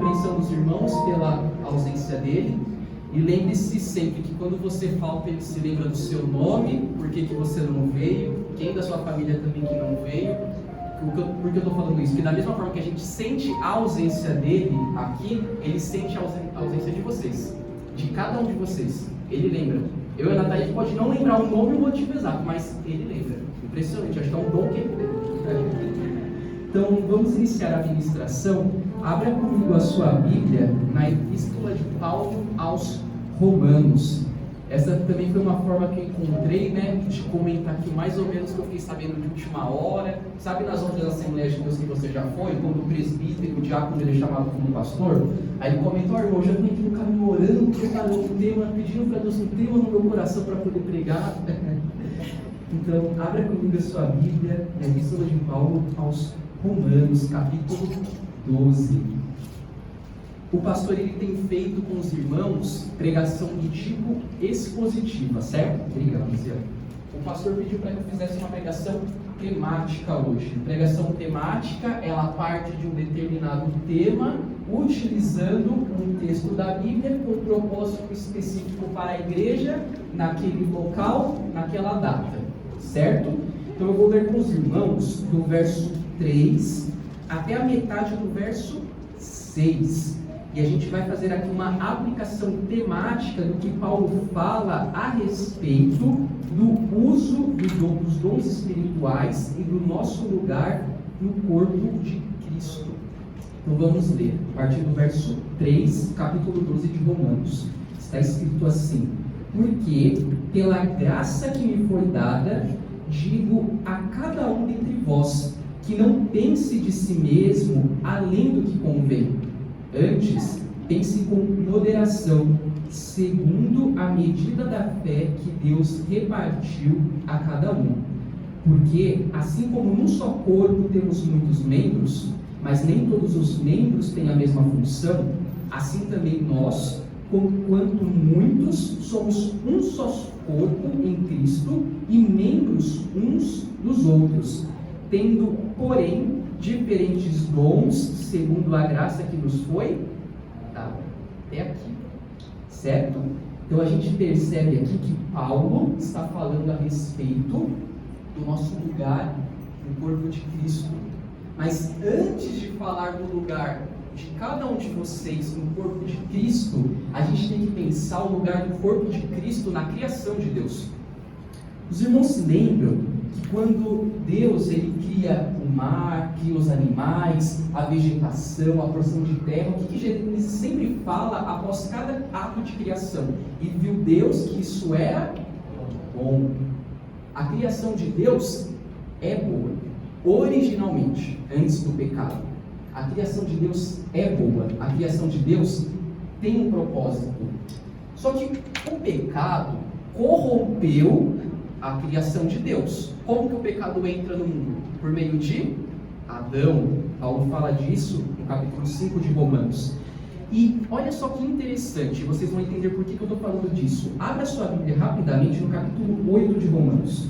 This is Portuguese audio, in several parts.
compreensão dos irmãos pela ausência dele. E lembre-se sempre que quando você falta, ele se lembra do seu nome, por que você não veio, quem da sua família também que não veio. Por que eu estou falando isso? Porque da mesma forma que a gente sente a ausência dele aqui, ele sente a ausência de vocês, de cada um de vocês. Ele lembra. Eu e a Natália pode não lembrar o nome e o motivo exato, mas ele lembra. Impressionante, acho que é um dom que ele tem. Então, vamos iniciar a ministração. Abra comigo a sua Bíblia na Epístola de Paulo aos Romanos. Essa também foi uma forma que eu encontrei, de comentar aqui mais ou menos que eu fiquei sabendo de última hora. Sabe nas outras Assembleias de Deus que você já foi, quando o presbítero, o diácono, ele é chamado como pastor? Aí ele comenta: irmão, já vim aqui no caminho orando, preparando um tema, pedindo para Deus um tema no meu coração para poder pregar. Então, abra comigo a sua Bíblia na Epístola de Paulo aos Romanos, capítulo 12. O pastor ele tem feito com os irmãos pregação de tipo expositiva, certo? Obrigado, Luciano. O pastor pediu para que eu fizesse uma pregação temática hoje. Pregação temática, ela parte de um determinado tema, utilizando um texto da Bíblia com um propósito específico para a igreja, naquele local, naquela data, certo? Então eu vou ler com os irmãos do verso 3 até a metade do verso 6. E a gente vai fazer aqui uma aplicação temática do que Paulo fala a respeito do uso dos dons espirituais e do nosso lugar no corpo de Cristo. Então vamos ler, a partir do verso 3, capítulo 12 de Romanos. Está escrito assim: porque pela graça que me foi dada, digo a cada um dentre vós, que não pense de si mesmo além do que convém. Antes, pense com moderação, segundo a medida da fé que Deus repartiu a cada um. Porque, assim como num só corpo temos muitos membros, mas nem todos os membros têm a mesma função, assim também nós, conquanto muitos, somos um só corpo em Cristo e membros uns dos outros, tendo, porém, diferentes dons, segundo a graça que nos foi dada. Até aqui, certo? Então a gente percebe aqui que Paulo está falando a respeito do nosso lugar no corpo de Cristo. Mas antes de falar do lugar de cada um de vocês no corpo de Cristo, a gente tem que pensar o lugar do corpo de Cristo na criação de Deus. Os irmãos se lembram que quando Deus ele cria o mar, cria os animais, a vegetação, a porção de terra, o que Gênesis sempre fala após cada ato de criação? E viu Deus que isso era bom. A criação de Deus é boa, originalmente, antes do pecado. A criação de Deus é boa, a criação de Deus tem um propósito. Só que o pecado corrompeu a criação de Deus. Como que o pecado entra no mundo? Por meio de Adão. Paulo fala disso no capítulo 5 de Romanos. E olha só que interessante, vocês vão entender por que eu estou falando disso. Abra sua Bíblia rapidamente no capítulo 8 de Romanos.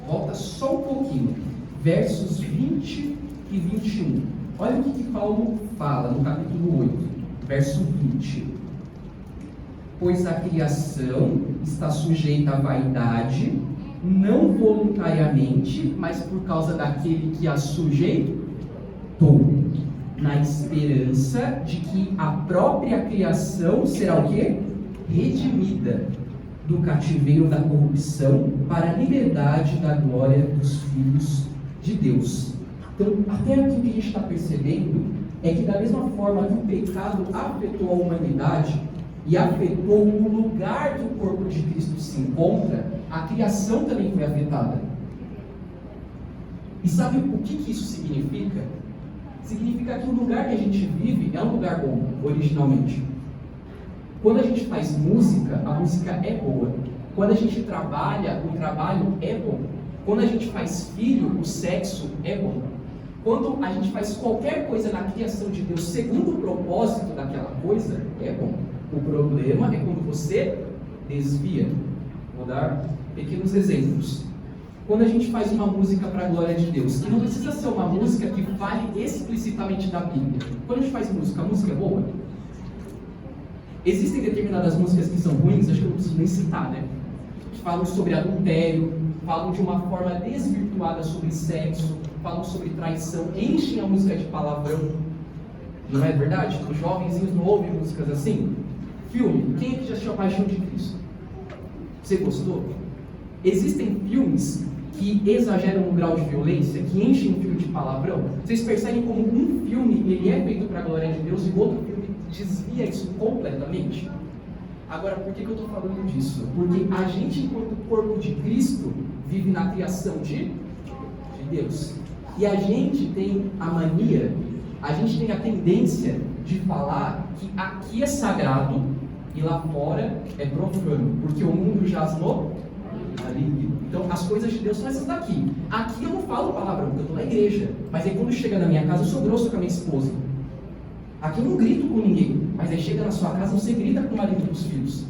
Volta só um pouquinho. Versos 20 e 21. Olha o que Paulo fala no capítulo 8, verso 20. Pois a criação está sujeita à vaidade, não voluntariamente, mas por causa daquele que a sujeitou, na esperança de que a própria criação será o quê? Redimida do cativeiro da corrupção para a liberdade da glória dos filhos de Deus. Então, até aqui o que a gente está percebendo é que da mesma forma que o pecado afetou a humanidade, e afetou o lugar que o corpo de Cristo se encontra, a criação também foi afetada. E sabe o que isso significa? Significa que o lugar que a gente vive é um lugar bom, originalmente. Quando a gente faz música, a música é boa. Quando a gente trabalha, o trabalho é bom. Quando a gente faz filho, o sexo é bom. Quando a gente faz qualquer coisa na criação de Deus, segundo o propósito daquela coisa, é bom. O problema é quando você desvia. Vou dar pequenos exemplos. quando a gente faz uma música para a glória de Deus, e não precisa ser uma música que fale explicitamente da Bíblia. Quando a gente faz música, a música é boa? Existem determinadas músicas que são ruins, acho que eu não preciso nem citar, né? Que falam sobre adultério, falam de uma forma desvirtuada sobre sexo, falam sobre traição, enchem a música de palavrão. Não é verdade? Os jovenzinhos não ouvem músicas assim? Filme, quem é que já assistiu A Paixão de Cristo? Você gostou? Existem filmes que exageram no grau de violência, que enchem o filme de palavrão. Vocês percebem como um filme ele é feito para a glória de Deus e o outro filme desvia isso completamente? Agora, por que eu estou falando disso? Porque a gente, enquanto corpo de Cristo, vive na criação de Deus. E a gente tem a mania, a gente tem a tendência de falar que aqui é sagrado e lá fora é profano, porque o mundo jaz no maligno. Então, as coisas de Deus são essas daqui. Aqui eu não falo palavrão, porque eu estou na igreja. Mas aí quando chega na minha casa, eu sou grosso com a minha esposa. Aqui eu não grito com ninguém. Mas aí chega na sua casa, você grita com o marido e com os filhos.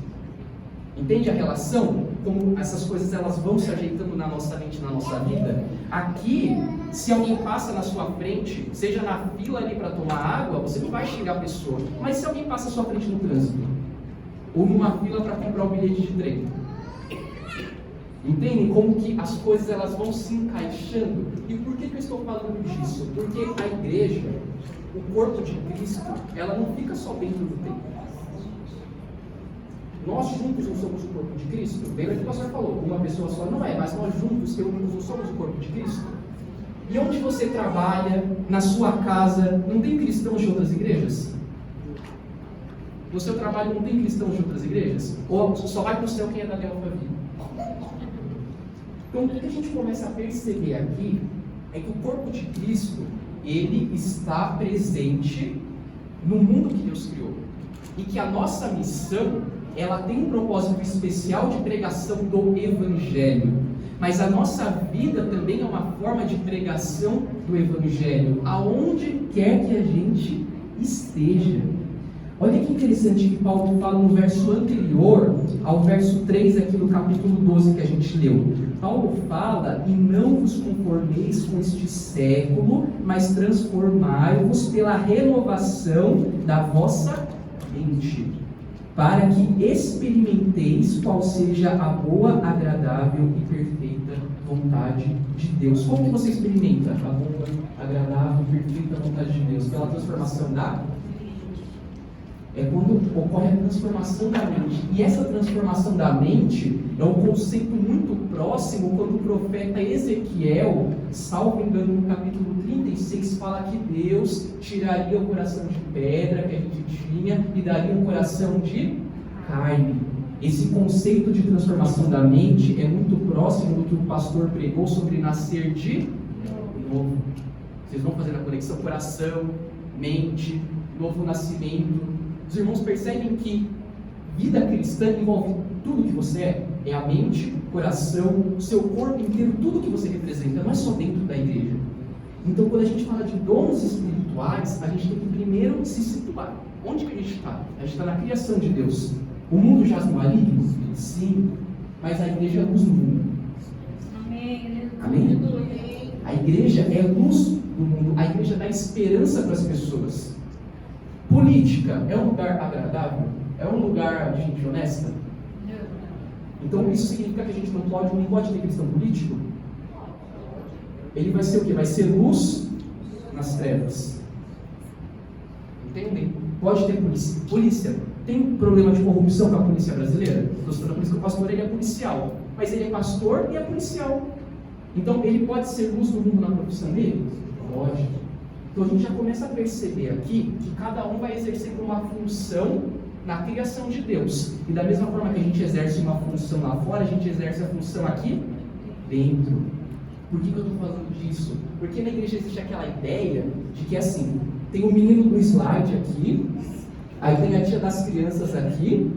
Entende a relação? Como essas coisas elas vão se ajeitando na nossa mente, na nossa vida. Aqui, se alguém passa na sua frente, seja na fila ali para tomar água, você não vai xingar a pessoa. Mas se alguém passa à sua frente no trânsito, ou numa fila para comprar o bilhete de trem, entendem como que as coisas elas vão se encaixando? E por que eu estou falando disso? Porque a igreja, o corpo de Cristo, ela não fica só dentro do templo. Nós juntos não somos o corpo de Cristo? Lembra que o pastor falou, uma pessoa só não é, mas nós juntos, reunidos, não somos o corpo de Cristo? E onde você trabalha, na sua casa, não tem cristãos de outras igrejas? No seu trabalho não tem cristãos de outras igrejas? Ou só vai para o céu quem é da Alphaville? Então, o que a gente começa a perceber aqui é que o corpo de Cristo, ele está presente no mundo que Deus criou. E que a nossa missão, ela tem um propósito especial de pregação do Evangelho. Mas a nossa vida também é uma forma de pregação do Evangelho, aonde quer que a gente esteja. Olha que interessante que Paulo fala no verso anterior ao verso 3 aqui do capítulo 12 que a gente leu. Paulo fala, e não vos conformeis com este século, mas transformai-vos pela renovação da vossa mente, para que experimenteis qual seja a boa, agradável e perfeita vontade de Deus. Como que você experimenta a boa, agradável e perfeita vontade de Deus? Pela transformação da é quando ocorre a transformação da mente. E essa transformação da mente é um conceito muito próximo quando o profeta Ezequiel, salvo engano, no capítulo 36, fala que Deus tiraria o coração de pedra que a gente tinha e daria um coração de carne. Esse conceito de transformação da mente é muito próximo do que o pastor pregou sobre nascer de novo. Vocês vão fazendo a conexão coração, mente, novo nascimento. Os irmãos percebem que vida cristã envolve tudo que você é. É a mente, coração, o seu corpo inteiro, tudo que você representa, não é só dentro da igreja. Então, quando a gente fala de dons espirituais, a gente tem que primeiro se situar. Onde que a gente está? A gente está na criação de Deus. O mundo jaz no maligno? Sim. Mas a igreja é luz no mundo. Amém? Amém? A igreja é luz do mundo. A igreja dá esperança para as pessoas. Política é um lugar agradável? É um lugar de gente honesta? Então isso significa que a gente não pode ter cristão político? Ele vai ser o quê? Vai ser luz nas trevas. Entendem? Pode ter polícia. Polícia. Tem problema de corrupção com a polícia brasileira? Estou falando por isso que o pastor ele é policial. Mas ele é pastor e é policial. Então ele pode ser luz do mundo na profissão dele? Pode. Então a gente já começa a perceber aqui que cada um vai exercer uma função na criação de Deus. E da mesma forma que a gente exerce uma função lá fora, a gente exerce a função aqui dentro. Por que eu estou falando disso? Porque na igreja existe aquela ideia de que assim, tem o menino do slide aqui, aí tem a tia das crianças aqui,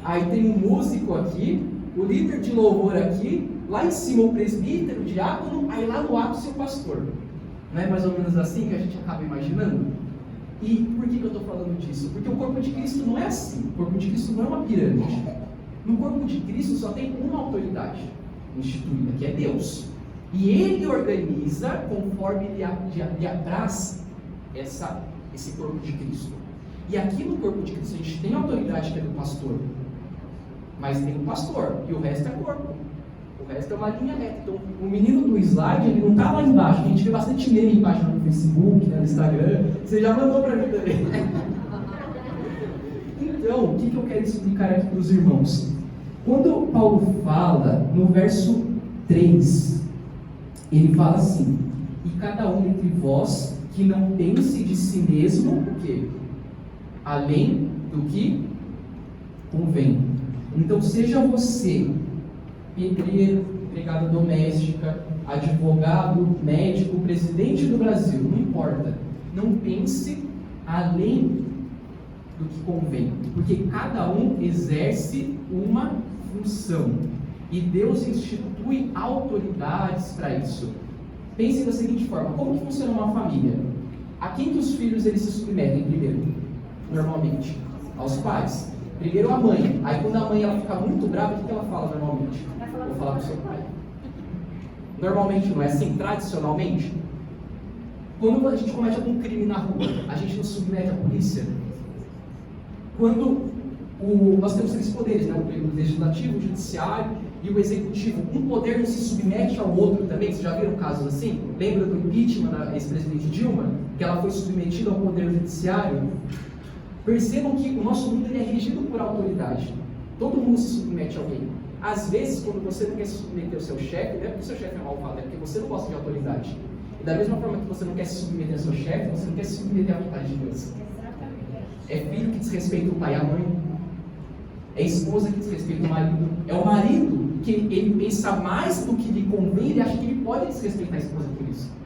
aí tem o músico aqui, o líder de louvor aqui, lá em cima o presbítero, o diácono, aí lá no ápice o pastor. Não é mais ou menos assim que a gente acaba imaginando? E por que eu estou falando disso? Porque o corpo de Cristo não é assim. O corpo de Cristo não é uma pirâmide. No corpo de Cristo só tem uma autoridade instituída, que é Deus. E ele organiza conforme lhe apraz esse corpo de Cristo. E aqui no corpo de Cristo a gente tem a autoridade que é do pastor, mas tem o pastor e o resto é corpo. O resto é uma linha reta. Então, o menino do slide, ele não está lá embaixo. A gente vê bastante meme embaixo no Facebook, no Instagram. Você já mandou para mim também. Então, o que eu quero explicar aqui para os irmãos? Quando Paulo fala, no verso 3, ele fala assim: e cada um entre vós que não pense de si mesmo, o quê? Além do que convém. Então, seja você pedreiro, empregada doméstica, advogado, médico, presidente do Brasil, não importa. Não pense além do que convém, porque cada um exerce uma função e Deus institui autoridades para isso. Pense da seguinte forma: como que funciona uma família? A quem que os filhos eles se submetem primeiro? Normalmente, aos pais. Primeiro a mãe. Aí quando a mãe ela fica muito brava, o que ela fala normalmente? Vou falar para o seu pai. Normalmente não é assim, tradicionalmente. Quando a gente comete algum crime na rua, a gente não submete à polícia. Quando nós temos três poderes, né? O legislativo, o judiciário e o executivo. Um poder não se submete ao outro também. Vocês já viram casos assim? Lembra do impeachment da ex-presidente Dilma? Que ela foi submetida ao poder judiciário? Percebam que o nosso mundo ele é regido por autoridade. Todo mundo se submete a alguém. Às vezes, quando você não quer se submeter ao seu chefe, não é porque o seu chefe é malvado, é porque você não gosta de autoridade. E da mesma forma que você não quer se submeter ao seu chefe, você não quer se submeter à vontade de Deus. É filho que desrespeita o pai e a mãe. É esposa que desrespeita o marido. É o marido que ele pensa mais do que lhe convém, ele acha que ele pode desrespeitar a esposa por isso.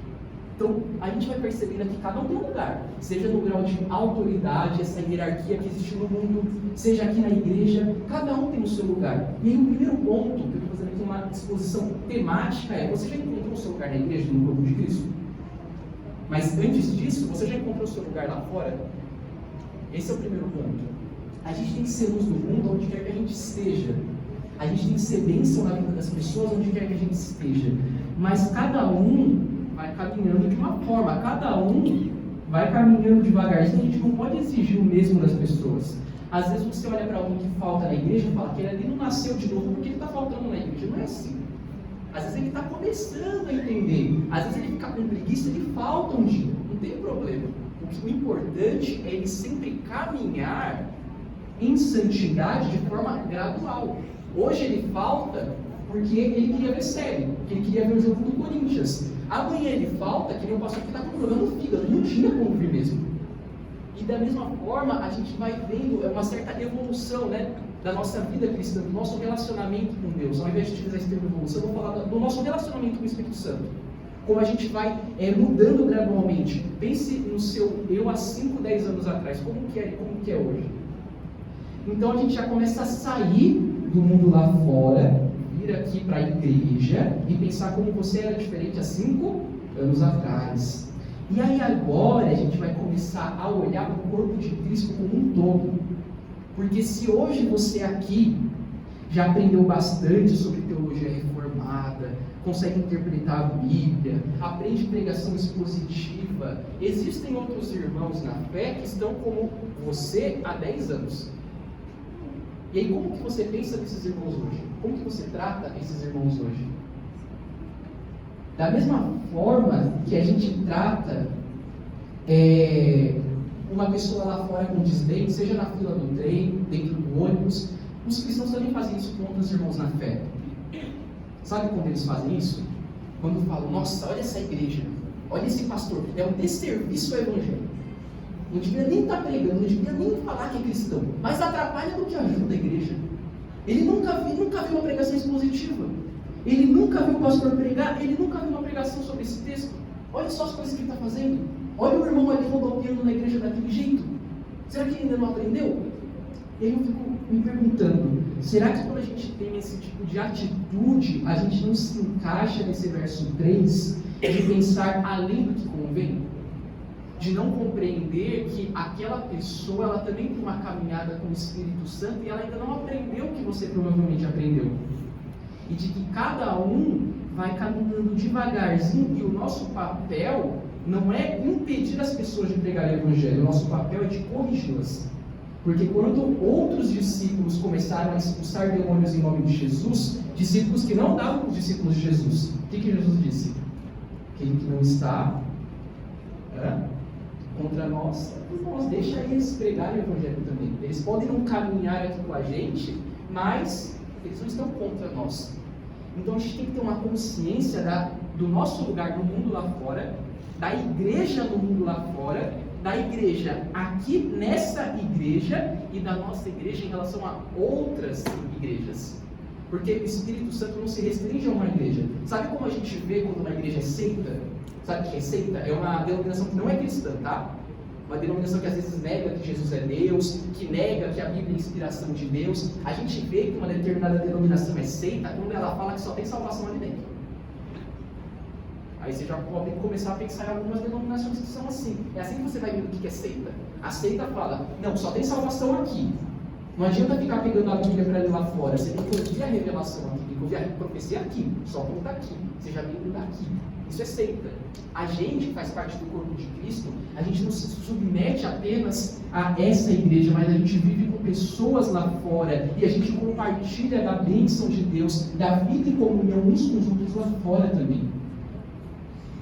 Então, a gente vai percebendo que cada um tem um lugar, seja no grau de autoridade, essa hierarquia que existe no mundo, seja aqui na igreja, cada um tem o seu lugar. E aí, o primeiro ponto, que eu estou fazendo aqui uma exposição temática, é: você já encontrou o seu lugar na igreja, no corpo de Cristo? Mas antes disso, você já encontrou o seu lugar lá fora? Esse é o primeiro ponto. A gente tem que ser luz do mundo onde quer que a gente esteja. A gente tem que ser bênção na vida das pessoas onde quer que a gente esteja. Mas cada um vai caminhando de uma forma, cada um vai caminhando devagarzinho. A gente não pode exigir o mesmo das pessoas. Às vezes você olha para alguém que falta na igreja e fala que ele ali não nasceu de novo porque ele está faltando na igreja. Não é assim. Às vezes ele está começando a entender. Às vezes ele fica com preguiça, ele falta um dia. Não tem problema. O importante é ele sempre caminhar em santidade de forma gradual. Hoje ele falta porque ele queria ver série, porque ele queria ver o jogo do Corinthians. Amanhã ele falta que nem o pastor que está com problema no fígado, não tinha como vir mesmo. E da mesma forma a gente vai vendo uma certa evolução, né, da nossa vida cristã, do nosso relacionamento com Deus. Ao invés de utilizar esse termo evolução, eu vou falar do nosso relacionamento com o Espírito Santo. Como a gente vai mudando gradualmente. Pense no seu eu há 5, 10 anos atrás, como que é hoje. Então a gente já começa a sair do mundo lá fora, vir aqui para a igreja e pensar como você era diferente há 5 anos atrás. E aí agora a gente vai começar a olhar para o corpo de Cristo como um todo. Porque se hoje você aqui já aprendeu bastante sobre teologia reformada, consegue interpretar a Bíblia, aprende pregação expositiva, existem outros irmãos na fé que estão como você há 10 anos. E aí, como que você pensa desses irmãos hoje? Como que você trata esses irmãos hoje? Da mesma forma que a gente trata uma pessoa lá fora com desdém, seja na fila do trem, dentro do ônibus, os cristãos também fazem isso com outros irmãos na fé. Sabe quando eles fazem isso? Quando falam: nossa, olha essa igreja, olha esse pastor, é um desserviço ao evangelho. Não devia nem estar pregando, não devia nem falar que é cristão, mas atrapalha do que ajuda a igreja. Ele nunca viu uma pregação expositiva, ele nunca viu o pastor pregar, ele nunca viu uma pregação sobre esse texto. Olha só as coisas que ele está fazendo. Olha o irmão ali rodopiando na igreja daquele jeito. Será que ele ainda não aprendeu? E aí eu fico me perguntando, será que quando a gente tem esse tipo de atitude, a gente não se encaixa nesse verso 3 de pensar além do que convém? De não compreender que aquela pessoa ela também tem uma caminhada com o Espírito Santo e ela ainda não aprendeu o que você provavelmente aprendeu. E de que cada um vai caminhando devagarzinho e o nosso papel não é impedir as pessoas de pregar o Evangelho, o nosso papel é de corrigi-las. Porque quando outros discípulos começaram a expulsar demônios em nome de Jesus, discípulos que não davam os discípulos de Jesus, o que Jesus disse? Quem que não está contra nós, deixa eles pregarem o Evangelho também. Eles podem não caminhar aqui com a gente, mas eles não estão contra nós. Então a gente tem que ter uma consciência do nosso lugar no mundo lá fora, da igreja no mundo lá fora, da igreja aqui nessa igreja e da nossa igreja em relação a outras igrejas. Porque o Espírito Santo não se restringe a uma igreja. Sabe como a gente vê quando uma igreja é seita? Sabe o que é seita? É uma denominação que não é cristã, tá? Uma denominação que às vezes nega que Jesus é Deus, que nega que a Bíblia é inspiração de Deus. A gente vê que uma determinada denominação é seita quando ela fala que só tem salvação ali dentro. Aí você já pode começar a pensar em algumas denominações que são assim. É assim que você vai ver o que é seita. A seita fala, não, só tem salvação aqui. Não adianta ficar pegando a Bíblia para ler lá fora. Você tem que ouvir a revelação aqui, tem que ouvir a profecia aqui. Só conta aqui. Seja a Bíblia daqui. Isso é seita. A gente que faz parte do corpo de Cristo, a gente não se submete apenas a essa igreja, mas a gente vive com pessoas lá fora e a gente compartilha da bênção de Deus, da vida em comunhão uns com os outros lá fora também.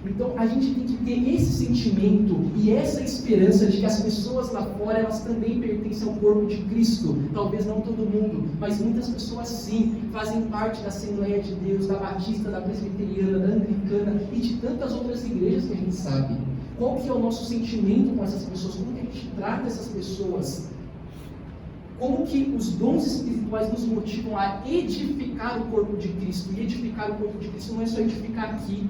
Então a gente tem que ter esse sentimento e essa esperança de que as pessoas lá fora, elas também pertencem ao corpo de Cristo. Talvez não todo mundo, mas muitas pessoas sim, fazem parte da Assembleia de Deus, da Batista, da Presbiteriana, da Anglicana e de tantas outras igrejas que a gente sabe. Qual que é o nosso sentimento com essas pessoas? Como que a gente trata essas pessoas? Como que os dons espirituais nos motivam a edificar o corpo de Cristo? E edificar o corpo de Cristo não é só edificar aqui.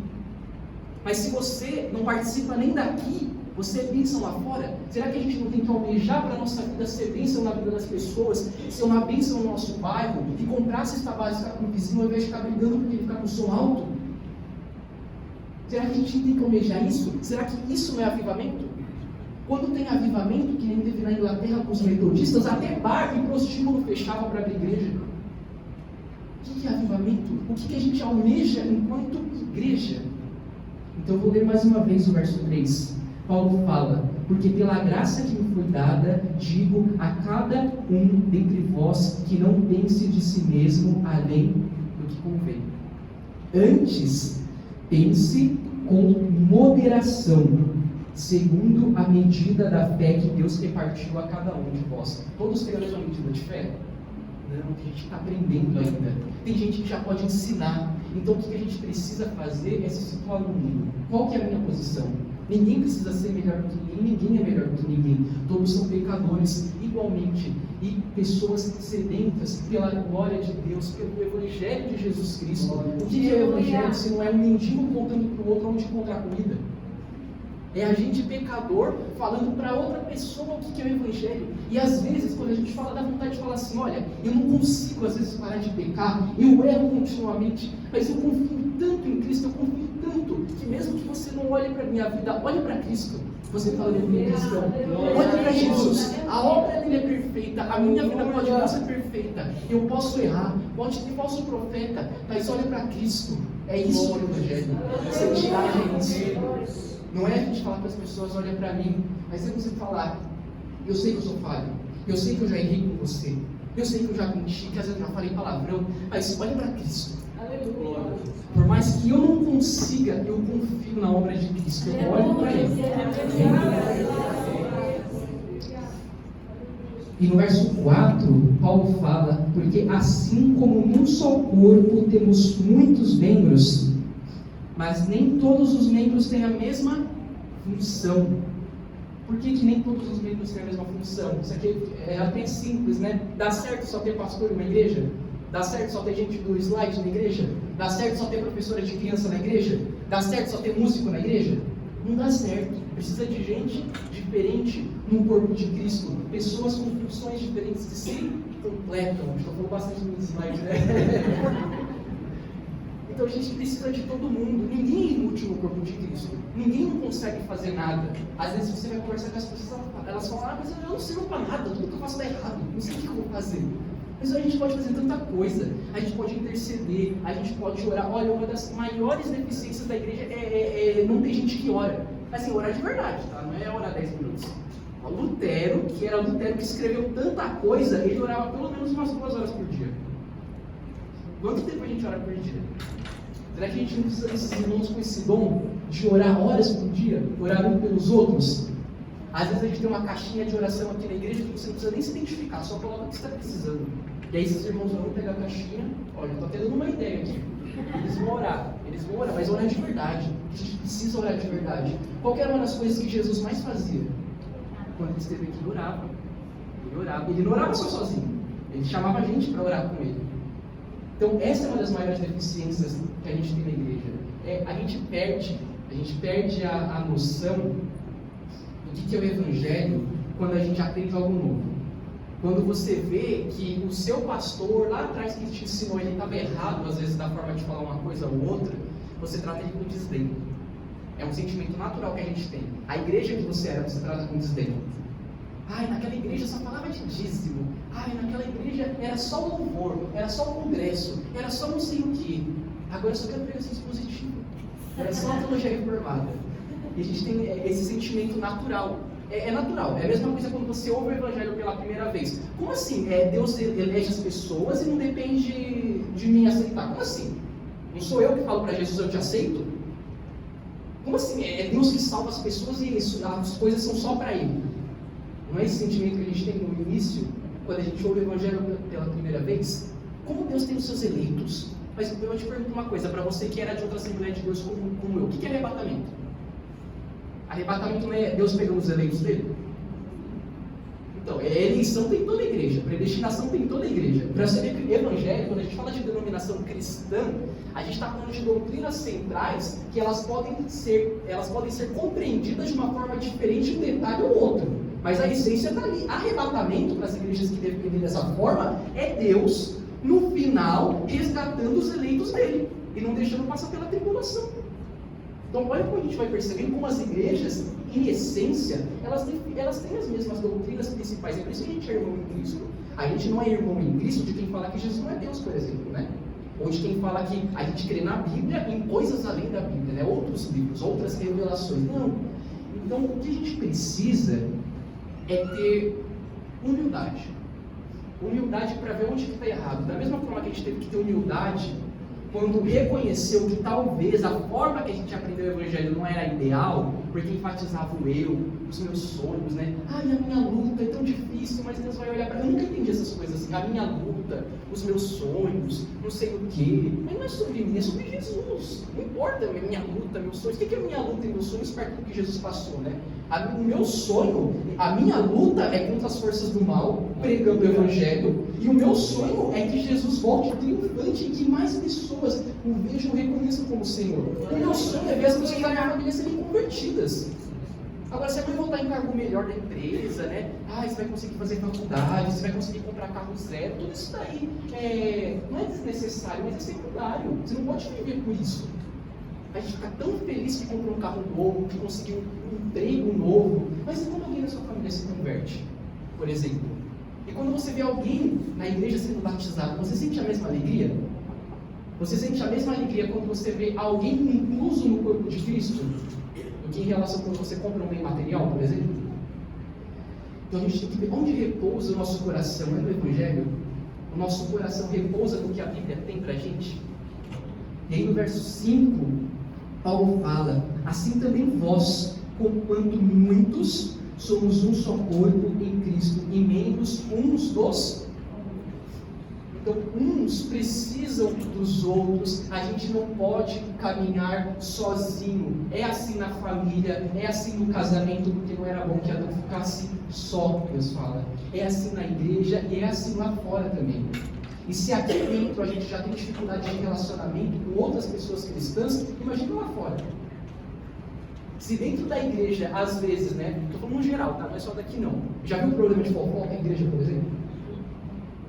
Mas se você não participa nem daqui, você é bênção lá fora? Será que a gente não tem que almejar para a nossa vida ser bênção na vida das pessoas, ser uma bênção no nosso bairro e comprar cesta básica com o vizinho ao invés de ficar brigando porque ele fica com o som alto? Será que a gente tem que almejar isso? Será que isso não é avivamento? Quando tem avivamento, que nem teve na Inglaterra com os metodistas, até bar e prostíbulo fechava para abrir igreja. O que é avivamento? O que a gente almeja enquanto igreja? Então eu vou ler mais uma vez o verso 3. Paulo fala, porque pela graça que me foi dada, digo a cada um dentre vós que não pense de si mesmo além do que convém. Antes, pense com moderação, segundo a medida da fé que Deus repartiu a cada um de vós. Todos têm a mesma medida de fé? Não, a gente está aprendendo ainda. Tem gente que já pode ensinar. Então o que a gente precisa fazer é se situar no mundo. Qual que é a minha posição? Ninguém precisa ser melhor do que ninguém é melhor do que ninguém. Todos são pecadores igualmente. E pessoas sedentas pela glória de Deus, pelo Evangelho de Jesus Cristo. O que é o Evangelho se não é um mendigo contando para o outro onde encontrar comida? É a gente pecador falando para outra pessoa o que é o Evangelho. E às vezes, quando a gente fala, dá vontade de falar assim, olha, eu não consigo às vezes parar de pecar, eu erro continuamente, mas eu confio tanto em Cristo, eu confio tanto, que mesmo que você não olhe para a minha vida, olhe para Cristo. Você fala de minha cristão, olhe para Jesus, a obra dele é perfeita, a minha vida pode não ser perfeita, eu posso errar, pode ter falso profeta, mas olhe para Cristo. É isso que é o Evangelho. Santidade é isso. Não é a gente falar para as pessoas, olha para mim, mas é você falar, eu sei que eu sou falho, eu sei que eu já errei com você, eu sei que eu já menti, que às vezes eu já falei palavrão, mas olha para Cristo. Aleluia. Por mais que eu não consiga, eu confio na obra de Cristo, eu olho para Ele. E no verso 4, Paulo fala, porque assim como num só corpo temos muitos membros, mas nem todos os membros têm a mesma função. Por que nem todos os membros têm a mesma função? Isso aqui é até simples, né? Dá certo só ter pastor numa igreja? Dá certo só ter gente do slide na igreja? Dá certo só ter professora de criança na igreja? Dá certo só ter músico na igreja? Não dá certo. Precisa de gente diferente no corpo de Cristo. Pessoas com funções diferentes que se completam. Estou falando bastante no slide, né? Então a gente precisa de todo mundo. Ninguém é inútil no corpo de Cristo. Ninguém não consegue fazer nada. Às vezes você vai conversar com as pessoas, elas falam, mas eu não sirvo para nada, tudo que eu faço dá errado, não sei o que eu vou fazer. Mas a gente pode fazer tanta coisa, a gente pode interceder, a gente pode orar. Olha, uma das maiores deficiências da igreja é não ter gente que ora. Assim, orar de verdade, tá? Não é orar 10 minutos. O Lutero, que era Lutero que escreveu tanta coisa, ele orava pelo menos umas 2 horas por dia. Quanto tempo a gente ora por dia? Será que a gente não precisa desses irmãos com esse dom de orar horas por dia? Orar um pelos outros? Às vezes a gente tem uma caixinha de oração aqui na igreja que você não precisa nem se identificar, só coloca o que você está precisando. E aí esses irmãos vão pegar a caixinha, olha, eu estou tendo uma ideia aqui. Eles vão orar, mas orar de verdade. A gente precisa orar de verdade. Qual era uma das coisas que Jesus mais fazia? Quando ele esteve aqui, ele orava. Ele não orava só sozinho, ele chamava a gente para orar com ele. Então essa é uma das maiores deficiências que a gente tem na igreja. A gente perde a noção do que é o Evangelho quando a gente aprende algo novo. Quando você vê que o seu pastor lá atrás que te ensinou, ele estava errado às vezes da forma de falar uma coisa ou outra, você trata ele com desdém. É um sentimento natural que a gente tem. A igreja que você era, você trata com desdém. Ai, naquela igreja só falava de dízimo. Ai, naquela igreja era só louvor, era só congresso, era só não sei o quê. Agora eu só quero pregação expositiva. Era só teologia reformada. E a gente tem esse sentimento natural. É natural. É a mesma coisa quando você ouve o Evangelho pela primeira vez. Como assim? Deus elege as pessoas e não depende de mim aceitar. Como assim? Não sou eu que falo para Jesus, eu te aceito? Como assim? É Deus que salva as pessoas e as coisas são só para Ele. Não é esse sentimento que a gente tem no início, quando a gente ouve o Evangelho pela primeira vez? Como Deus tem os seus eleitos? Mas eu te pergunto uma coisa, para você que era de outra Assembleia de Deus como eu, o que é arrebatamento? Arrebatamento não é Deus pegando os eleitos dele? Então, eleição tem toda a igreja, predestinação tem toda a igreja. Para você ver que Evangelho, quando a gente fala de denominação cristã, a gente está falando de doutrinas centrais que elas podem ser compreendidas de uma forma diferente, um detalhe ou outro. Mas a essência está ali. Arrebatamento, para as igrejas que defendem dessa forma, é Deus, no final, resgatando os eleitos dele e não deixando passar pela tribulação. Então, olha como a gente vai percebendo como as igrejas, em essência, elas têm as mesmas doutrinas principais. É por isso que a gente é irmão em Cristo. A gente não é irmão em Cristo de quem fala que Jesus não é Deus, por exemplo, né? Ou de quem fala que a gente crê na Bíblia em coisas além da Bíblia, né? Outros livros, outras revelações. Não. Então, o que a gente precisa é ter humildade. Humildade para ver onde que está errado. Da mesma forma que a gente teve que ter humildade quando reconheceu que talvez a forma que a gente aprendeu o Evangelho não era ideal, porque enfatizava o eu, os meus sonhos, né? Ai, a minha luta é tão difícil, mas Deus vai olhar para mim. Eu nunca entendi essas coisas assim. A minha luta, os meus sonhos, não sei o quê. Mas não é sobre mim, é sobre Jesus. Não importa a minha luta, meus sonhos. O que é minha luta e meus sonhos perto do que Jesus passou, né? O meu sonho, a minha luta é contra as forças do mal, pregando o Evangelho, e o meu sonho é que Jesus volte triunfante e que mais pessoas o vejam e reconheçam como Senhor. O meu sonho é ver as pessoas da minha família serem convertidas. Agora, se a mãe voltar em cargo melhor da empresa, né? Você vai conseguir fazer faculdade, você vai conseguir comprar carro zero, tudo isso daí não é desnecessário, mas é secundário. Você não pode viver por isso. A gente fica tão feliz que comprou um carro novo, que conseguiu um emprego novo, mas e quando alguém da sua família se converte, por exemplo? E quando você vê alguém na igreja sendo batizado, você sente a mesma alegria? Você sente a mesma alegria quando você vê alguém incluso no corpo de Cristo, do que em relação quando você compra um bem material, por exemplo? Então a gente tem que ver onde repousa o nosso coração, é no Evangelho? O nosso coração repousa no que a Bíblia tem pra gente? E aí no verso 5, Paulo fala: assim também vós, conquanto muitos, somos um só corpo em Cristo e membros uns dos. Então, uns precisam dos outros, a gente não pode caminhar sozinho. É assim na família, é assim no casamento, porque não era bom que Adão ficasse só, Deus fala. É assim na igreja e é assim lá fora também. E se aqui dentro a gente já tem dificuldade de relacionamento com outras pessoas cristãs, imagina lá fora. Se dentro da igreja, às vezes, né? Estou falando no geral, tá? Não é só daqui não. Já viu o problema de fofoca na igreja, por exemplo?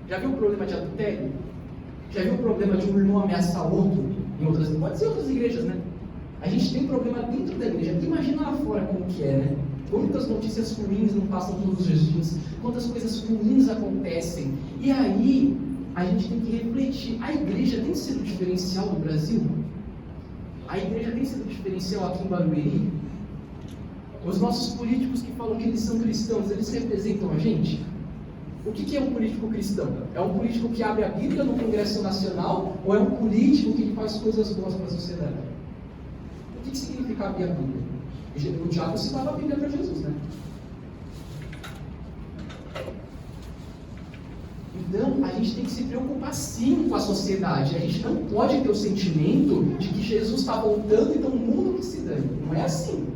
Já viu o problema de adultério? Já viu o problema de um irmão ameaçar outro? Pode ser outras igrejas, né? A gente tem problema dentro da igreja. Imagina lá fora como que é, né? Quantas notícias ruins não passam todos os dias? Quantas coisas ruins acontecem? E aí, a gente tem que refletir. A igreja tem sido diferencial no Brasil? A igreja tem sido diferencial aqui em Barueri? Os nossos políticos que falam que eles são cristãos, eles representam a gente? O que é um político cristão? É um político que abre a Bíblia no Congresso Nacional ou é um político que faz coisas boas para a sociedade? O que significa abrir a Bíblia? O diabo citava a Bíblia para Jesus, né? Então, a gente tem que se preocupar sim com a sociedade. A gente não pode ter o sentimento de que Jesus está voltando, então o mundo que se dane. Não é assim.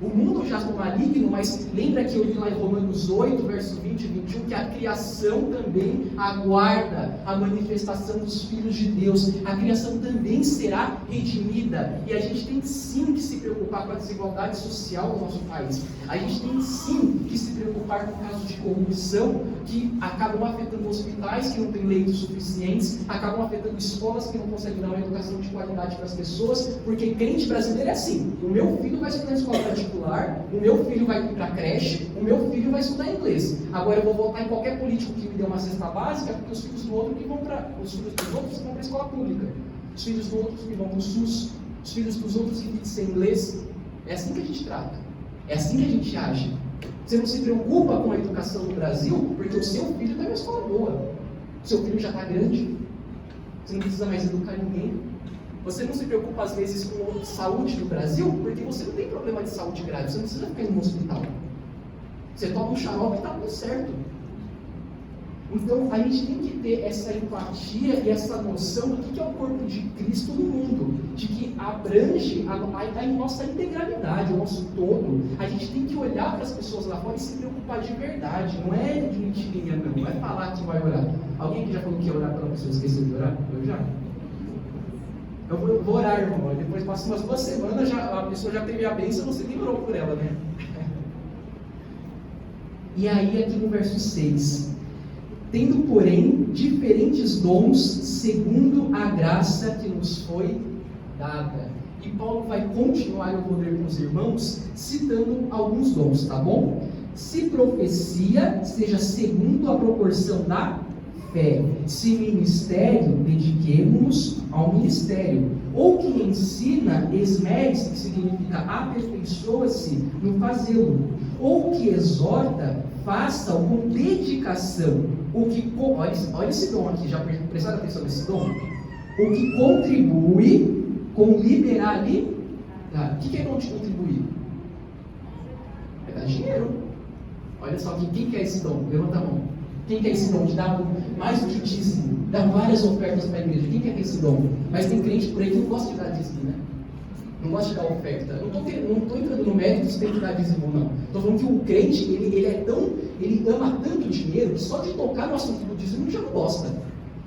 O mundo já está maligno, mas lembra que eu li lá em Romanos 8, verso 20 e 21, que a criação também aguarda a manifestação dos filhos de Deus. A criação também será redimida. E a gente tem sim que se preocupar com a desigualdade social no nosso país. A gente tem sim que se preocupar com casos de corrupção que acabam afetando hospitais que não têm leitos suficientes, acabam afetando escolas que não conseguem dar uma educação de qualidade para as pessoas, porque crente brasileiro é assim: o meu filho vai estudar em escola particular, o meu filho vai ir para a creche, o meu filho vai estudar inglês. Agora eu vou votar em qualquer político que me dê uma cesta básica, porque os filhos do outro que vão para a escola pública, os filhos dos outros que vão para o SUS, os filhos dos outros que dizem inglês. É assim que a gente trata, é assim que a gente age. Você não se preocupa com a educação no Brasil, porque o seu filho está em uma escola boa. O seu filho já está grande. Você não precisa mais educar ninguém. Você não se preocupa, às vezes, com a saúde do Brasil, porque você não tem problema de saúde grave. Você não precisa ficar no hospital. Você toma um xarope e está tudo certo. Então, a gente tem que ter essa empatia e essa noção do que é o corpo de Cristo no mundo, de que abrange a nossa integralidade, o nosso todo. A gente tem que olhar para as pessoas lá fora e se preocupar de verdade, não é de mentirinha, não é falar que vai orar. Alguém que já falou que ia orar pela pessoa esqueceu de orar? Eu já. Eu vou orar, irmão. Depois passa umas 2 semanas, a pessoa já teve a bênção, você nem orou por ela, né? E aí, aqui no verso 6. Tendo, porém, diferentes dons, segundo a graça que nos foi dada. E Paulo vai continuar, eu vou ler com os irmãos, citando alguns dons, tá bom? Se profecia, seja segundo a proporção da fé. Se ministério, dediquemo-nos ao ministério. Ou que ensina, esmere-se, que significa aperfeiçoa-se no fazê-lo. Ou que exorta, faça-o com dedicação. O que, olha esse dom aqui, já prestaram atenção nesse dom? O que contribui com liberalidade. O que é contribuir? É dar dinheiro. Olha só, quem quer esse dom? Levanta a mão. Quem quer esse dom de dar mais do que dízimo? Dar várias ofertas para a igreja. Quem quer esse dom? Mas tem crente por aí que não gosta de dar dízimo, né? Não gosta de dar oferta. Não estou entrando no mérito se tem que dar dízimo, não. Estou falando que o crente, ele ama tanto dinheiro que só de tocar no assunto do dízimo ele já não gosta.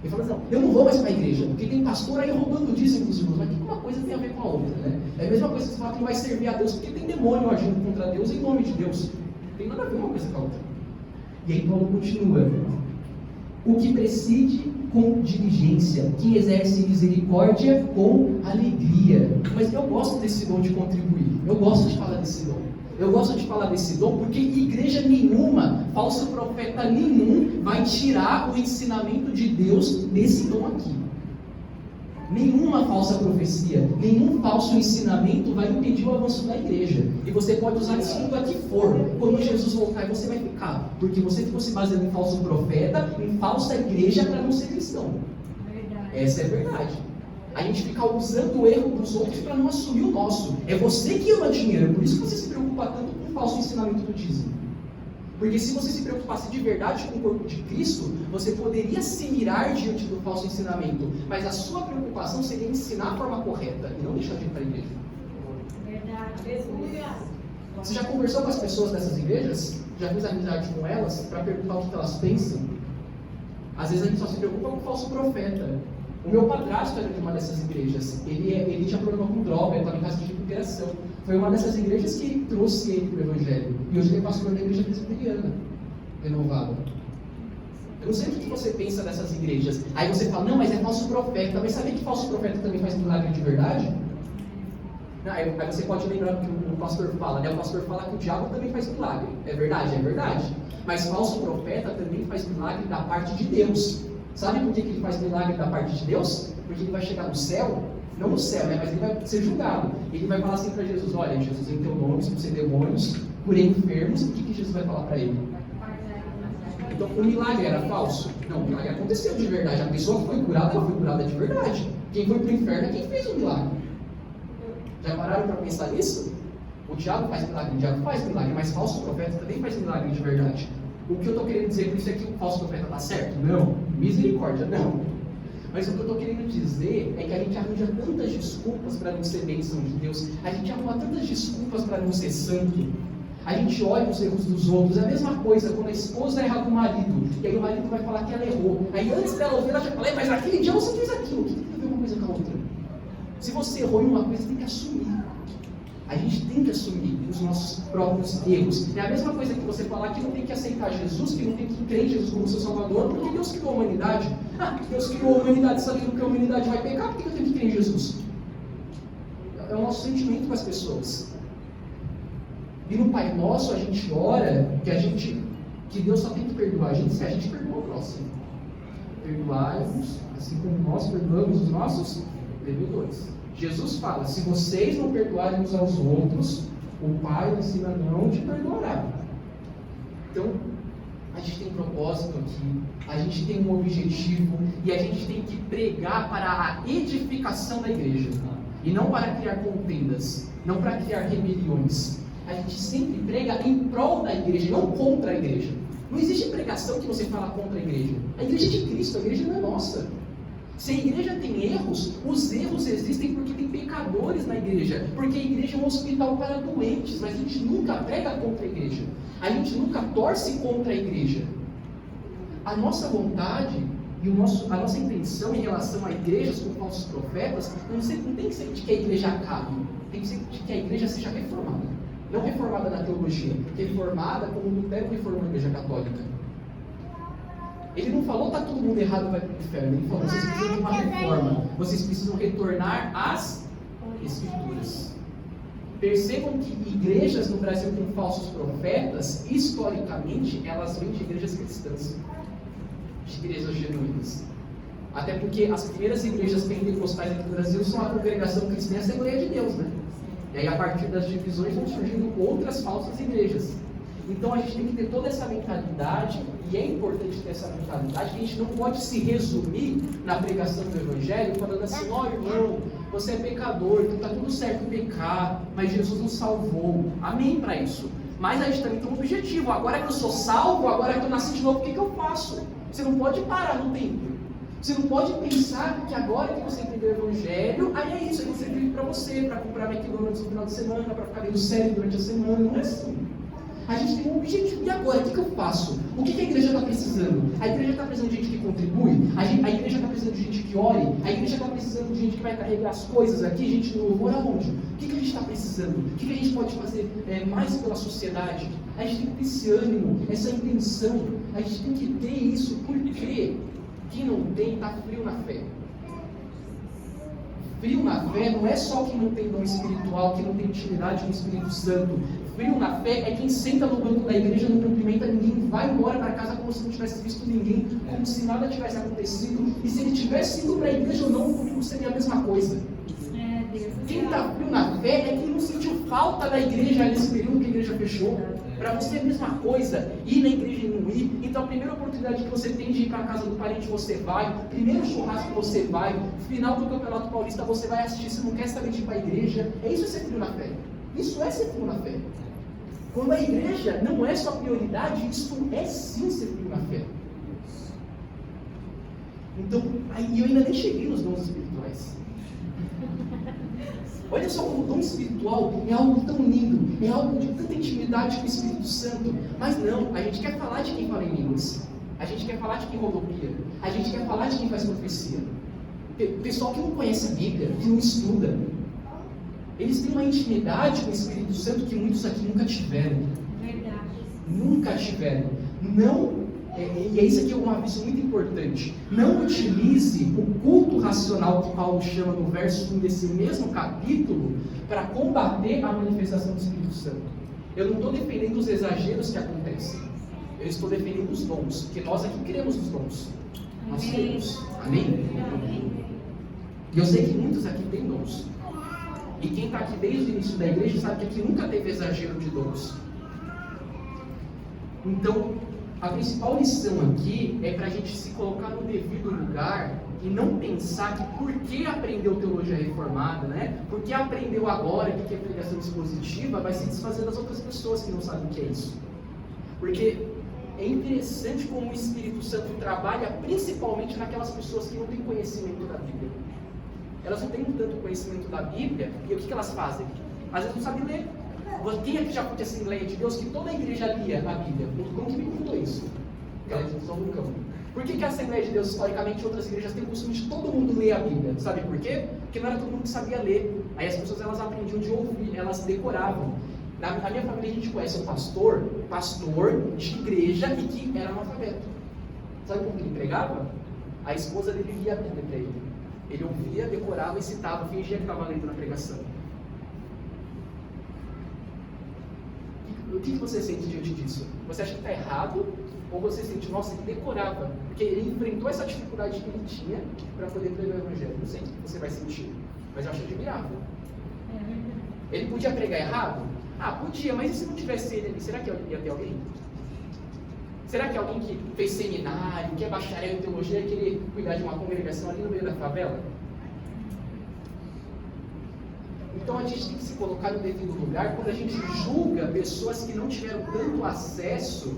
Ele fala assim: não, eu não vou mais para a igreja, porque tem pastor aí roubando o dízimo dos irmãos. Mas o que uma coisa tem a ver com a outra, né? É a mesma coisa que você fala que não vai servir a Deus, porque tem demônio agindo contra Deus em nome de Deus. Não tem nada a ver uma coisa com a outra. E aí Paulo continua: o que preside com diligência, que exerce misericórdia com alegria. Mas eu gosto desse dom de contribuir, eu gosto de falar desse dom. Eu gosto de falar desse dom porque igreja nenhuma, falso profeta nenhum vai tirar o ensinamento de Deus desse dom aqui. Nenhuma falsa profecia, nenhum falso ensinamento vai impedir o avanço da igreja. E você pode usar isso quando aqui for. Quando Jesus voltar, você vai ficar. Porque você ficou se baseando em falso profeta, em falsa igreja para não ser cristão. Verdade. Essa é a verdade. A gente fica usando o erro dos outros para não assumir o nosso. É você que ama dinheiro, por isso que você se preocupa tanto com o falso ensinamento do dízimo. Porque se você se preocupasse de verdade com o corpo de Cristo, você poderia se mirar diante do falso ensinamento, mas a sua preocupação seria ensinar a forma correta e não deixar de ir para a igreja. Verdade. Você já conversou com as pessoas dessas igrejas? Já fez amizade com elas para perguntar o que elas pensam? Às vezes a gente só se preocupa com o falso profeta. O meu padrasto era de uma dessas igrejas. Ele tinha problema com droga, ele estava em casa de recuperação. Foi uma dessas igrejas que trouxe ele para o Evangelho. E hoje ele é pastor da igreja presbiteriana, renovada. Eu não sei o que você pensa dessas igrejas. Aí você fala: não, mas é falso profeta. Mas sabe que falso profeta também faz milagre de verdade? Aí você pode lembrar que o pastor fala, né? O pastor fala que o diabo também faz milagre. É verdade, é verdade. Mas falso profeta também faz milagre da parte de Deus. Sabe por que ele faz milagre da parte de Deus? Porque ele vai chegar no céu, não no céu, né? Mas ele vai ser julgado. Ele vai falar assim para Jesus: olha, Jesus, em teu nome, expulsei demônios, curei enfermos. O que Jesus vai falar para ele? Então o milagre era falso? Não, o milagre aconteceu de verdade. A pessoa que foi curada, ela foi curada de verdade. Quem foi para o inferno é quem fez o milagre. Já pararam para pensar nisso? O diabo faz milagre, mas falso profeta também faz milagre de verdade. O que eu estou querendo dizer com isso é que o falso profeta está certo? Não. Misericórdia, não. Mas o que eu estou querendo dizer é que a gente arranja tantas desculpas para não ser bênção de Deus, a gente arruma tantas desculpas para não ser santo, a gente olha os erros dos outros. É a mesma coisa quando a esposa erra com o marido, e aí o marido vai falar que ela errou. Aí antes dela ouvir, ela já fala: mas naquele dia você fez aquilo. O que tem a ver uma coisa com a outra? Se você errou em uma coisa, tem que assumir. A gente tem que assumir os nossos próprios erros. É a mesma coisa que você falar que não tem que aceitar Jesus, que não tem que crer em Jesus como seu Salvador, porque Deus criou a humanidade. Deus criou a humanidade sabendo que a humanidade vai pecar, por que eu tenho que crer em Jesus? É o nosso sentimento com as pessoas. E no Pai Nosso a gente ora que Deus só tem que perdoar a gente se a gente perdoa o próximo. Perdoai-vos, assim como nós perdoamos os nossos devedores. Jesus fala: se vocês não perdoarem uns aos outros, o Pai lá em cima não te perdoará. Então, a gente tem propósito aqui, a gente tem um objetivo, e a gente tem que pregar para a edificação da igreja, e não para criar contendas, não para criar rebeliões. A gente sempre prega em prol da igreja, não contra a igreja. Não existe pregação que você fala contra a igreja. A igreja é de Cristo, a igreja não é nossa. Se a igreja tem erros, os erros existem porque tem pecadores na igreja, porque a igreja é um hospital para doentes, mas a gente nunca prega contra a igreja, a gente nunca torce contra a igreja. A nossa vontade e a nossa intenção em relação a igrejas com falsos profetas não tem que ser de que a igreja acabe, tem que ser de que a igreja seja reformada. Não reformada na teologia, reformada como Lutero reformou a igreja católica. Ele não falou: está todo mundo errado, vai para o inferno. Ele falou: vocês precisam de uma reforma, vocês precisam retornar às Escrituras. Percebam que igrejas no Brasil com falsos profetas, historicamente, elas vêm de igrejas cristãs, de igrejas genuínas. Até porque as primeiras igrejas pentecostais aqui no Brasil são a Congregação Cristã e a Assembleia de Deus, né? E aí, a partir das divisões, vão surgindo outras falsas igrejas. Então a gente tem que ter toda essa mentalidade, e é importante ter essa mentalidade, que a gente não pode se resumir na pregação do Evangelho falando assim: ó, irmão, você é pecador, então está tudo certo pecar, mas Jesus nos salvou. Amém para isso. Mas a gente também tem um objetivo: agora que eu sou salvo, agora que eu nasci de novo, o que eu faço? Você não pode parar no tempo. Você não pode pensar que agora que você entendeu o Evangelho, aí é isso, aí você vive para você, para comprar McDonald's no final de semana, para ficar vendo série durante a semana. Não é assim. A gente tem um objetivo. E agora, o que eu faço? O que a igreja está precisando? A igreja está precisando de gente que contribui? A igreja está precisando de gente que ore? A igreja está precisando de gente que vai carregar as coisas aqui? Gente no louvor, aonde? O que a gente está precisando? O que a gente pode fazer mais pela sociedade? A gente tem que ter esse ânimo, essa intenção. A gente tem que ter isso, porque quem não tem está frio na fé. Frio na fé não é só quem não tem dom espiritual, quem não tem intimidade com o Espírito Santo. Frio na fé é quem senta no banco da igreja, não cumprimenta ninguém, vai embora para casa como se não tivesse visto ninguém, como se nada tivesse acontecido. E se ele tivesse ido para a igreja ou não, comigo seria a mesma coisa. Quem está frio na fé é quem não sentiu falta da igreja nesse período que a igreja fechou. Para você é a mesma coisa, ir na igreja e não ir. Então a primeira oportunidade que você tem de ir para a casa do parente, você vai. Primeiro churrasco você vai. Final do Campeonato Paulista você vai assistir. Você não quer saber de ir para a igreja. É isso ser frio na fé. Isso é ser frio na fé. Quando a igreja não é sua prioridade, isso é sim ser frio na fé. Então, eu ainda nem cheguei nos dons espirituais. Olha só, como o dom espiritual é algo tão lindo, é algo de tanta intimidade com o Espírito Santo. Mas não, a gente quer falar de quem fala em línguas. A gente quer falar de quem rodopia. A gente quer falar de quem faz profecia. Pessoal que não conhece a Bíblia, que não estuda, eles têm uma intimidade com o Espírito Santo que muitos aqui nunca tiveram. Verdade. Nunca tiveram. Não E é isso aqui é um aviso muito importante. Não utilize o culto racional que Paulo chama no verso 1 desse mesmo capítulo para combater a manifestação do Espírito Santo. Eu não estou defendendo os exageros que acontecem. Eu estou defendendo os dons, porque nós aqui cremos nos dons. Nós cremos. Amém? E eu sei que muitos aqui têm dons. E quem está aqui desde o início da igreja sabe que aqui nunca teve exagero de dons. Então, a principal lição aqui é para a gente se colocar no devido lugar e não pensar que porque aprendeu teologia reformada, né? Porque aprendeu agora que é pregação expositiva, vai se desfazer das outras pessoas que não sabem o que é isso. Porque é interessante como o Espírito Santo trabalha principalmente naquelas pessoas que não têm conhecimento da Bíblia. Elas não têm tanto conhecimento da Bíblia, e o que elas fazem? Às vezes não sabem ler. Quem aqui já foi de Assembleia de Deus que toda a igreja lia a Bíblia? Como que me contou isso? Aquela instrução do campo. Por que a Assembleia de Deus, historicamente, outras igrejas têm o costume de todo mundo ler a Bíblia? Sabe por quê? Porque não era todo mundo que sabia ler. Aí as pessoas elas aprendiam de ouvir, elas decoravam. Na minha família a gente conhece um pastor de igreja e que era analfabeto. Sabe como ele pregava? A esposa dele lia a Bíblia para ele. Ele ouvia, decorava e citava, fingia que estava lendo na pregação. O que você sente diante disso? Você acha que está errado? Ou você sente, nossa, ele decorava? Porque ele enfrentou essa dificuldade que ele tinha para poder pregar o Evangelho. Não sei o que você vai sentir, mas eu acho admirável. Ele podia pregar errado? Ah, podia, mas e se não tivesse ele ali? Será que ia ter alguém? Será que alguém que fez seminário, que é bacharel em teologia, ia querer cuidar de uma congregação ali no meio da favela? Então a gente tem que se colocar no devido lugar quando a gente julga pessoas que não tiveram tanto acesso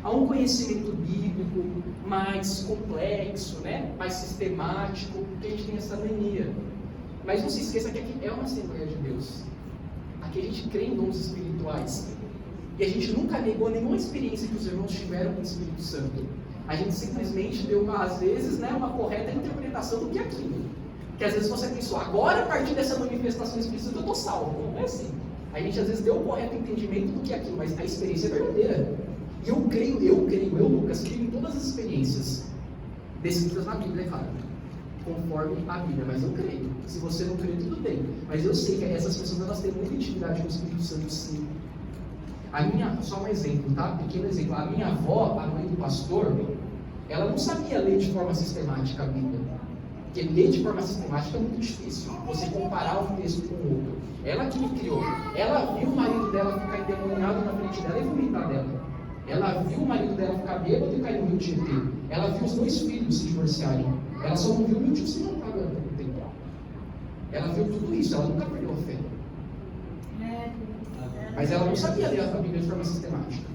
a um conhecimento bíblico mais complexo, né? Mais sistemático, porque a gente tem essa mania. Mas não se esqueça que aqui é uma Assembleia de Deus. Aqui a gente crê em dons espirituais. E a gente nunca negou nenhuma experiência que os irmãos tiveram com o Espírito Santo. A gente simplesmente deu, às vezes, né, uma correta interpretação do que é aquilo. Que às vezes você pensou, agora a partir dessa manifestação do Espírito Santo eu estou salvo. Não é assim. A gente às vezes deu o correto entendimento do que é aquilo, mas a experiência é verdadeira. E eu, Lucas, creio em todas as experiências descritas na Bíblia, é claro. Conforme a Bíblia, mas eu creio. Se você não crê, tudo bem. Mas eu sei que essas pessoas elas têm muita intimidade com o Espírito Santo, sim. Só um exemplo, tá? Pequeno exemplo. A minha avó, a mãe do pastor, ela não sabia ler de forma sistemática a Bíblia. Porque ler de forma sistemática é muito difícil. Você comparar um texto com o outro. Ela que me criou. Ela viu o marido dela ficar endemoniado na frente dela e vomitar dela. Ela viu o marido dela ficar bêbado e cair no rio Tietê. Ela viu os 2 filhos se divorciarem. Ela só não viu o meu tio se não pagando o tempo. Ela viu tudo isso. Ela nunca perdeu a fé. Mas ela não sabia ler a Bíblia de forma sistemática.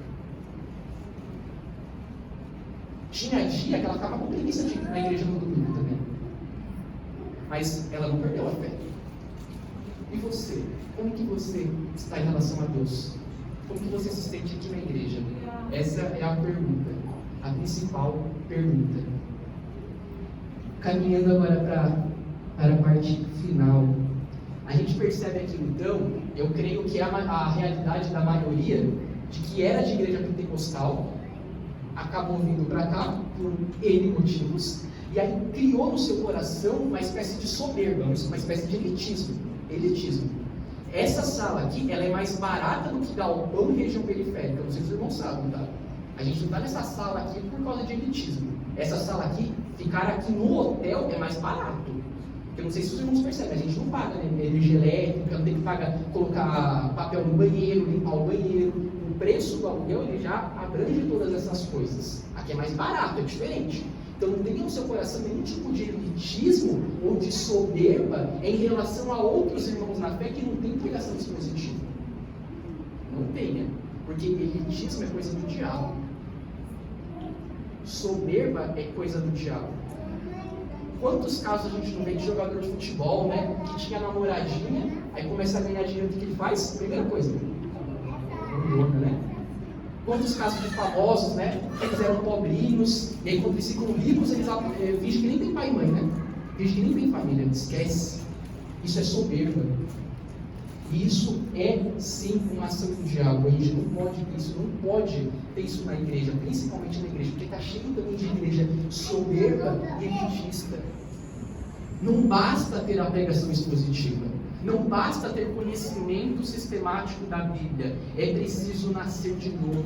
Tinha dia que ela ficava com preguiça de ir na igreja no domingo também. Mas ela não perdeu a fé. E você? Como que você está em relação a Deus? Como que você se sente aqui na igreja? Essa é a pergunta. A principal pergunta. Caminhando agora para a parte final. A gente percebe aqui então, eu creio que é a realidade da maioria de que era de igreja pentecostal, acabou vindo para cá por N motivos, e aí criou no seu coração uma espécie de soberba, uma espécie de elitismo. Essa sala aqui, ela é mais barata do que Galpão e região periférica, não sei se os irmãos sabem, tá? A gente não está nessa sala aqui por causa de elitismo. Essa sala aqui, ficar aqui no hotel é mais barato. Eu não sei se os irmãos percebem, a gente não paga, né? Energia elétrica, não tem que pagar, colocar papel no banheiro, limpar o banheiro. O preço do aluguel ele já abrange todas essas coisas. Aqui é mais barato, é diferente. Então não tenha no seu coração nenhum tipo de elitismo ou de soberba em relação a outros irmãos na fé que não tem pregação expositiva. Não tenha, porque elitismo é coisa do diabo. Soberba é coisa do diabo. Quantos casos a gente não vê de jogador de futebol, né? Que tinha namoradinha, aí começa a ganhar dinheiro, o que ele faz? Primeira coisa, né? Quantos casos de famosos, né? Que eles eram pobrinhos, e aí quando eles ficam ricos, eles fingem que nem tem pai e mãe, né? Fingem que nem tem família, esquece. Isso é soberba. E isso é sim uma ação do diabo. A gente não pode ter isso na igreja, principalmente na igreja, porque está cheio também de igreja soberba e elitista. Não basta ter a pregação expositiva, não basta ter conhecimento sistemático da Bíblia, é preciso nascer de novo.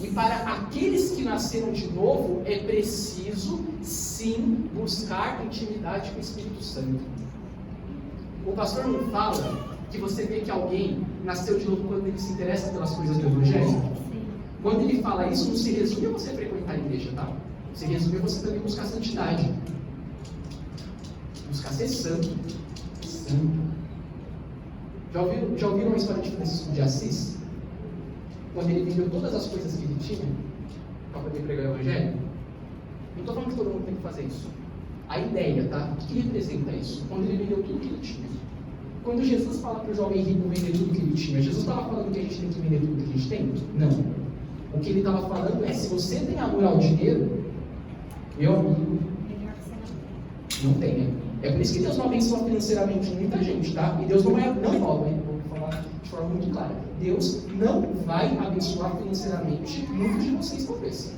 E para aqueles que nasceram de novo, é preciso sim buscar intimidade com o Espírito Santo. O pastor não fala que você vê que alguém nasceu de novo quando ele se interessa pelas coisas do Evangelho? Quando ele fala isso, não se resume a você frequentar a igreja, tá? Se resume a você também buscar santidade. Buscar ser santo. Já ouviram a história de Francisco de Assis? Quando ele vendeu todas as coisas que ele tinha para poder pregar o Evangelho? Não estou falando que todo mundo tem que fazer isso. A ideia, tá? O que representa isso? Quando ele vendeu tudo que ele tinha. Quando Jesus fala para o jovem rico vender tudo que ele tinha, Jesus estava falando que a gente tem que vender tudo que a gente tem? Não. O que ele estava falando é, se você tem amor ao dinheiro, meu amigo, não tenha. É por isso que Deus não abençoa financeiramente muita gente, tá? E Deus não vai, vou falar de forma muito clara. Deus não vai abençoar financeiramente muitos de vocês, talvez.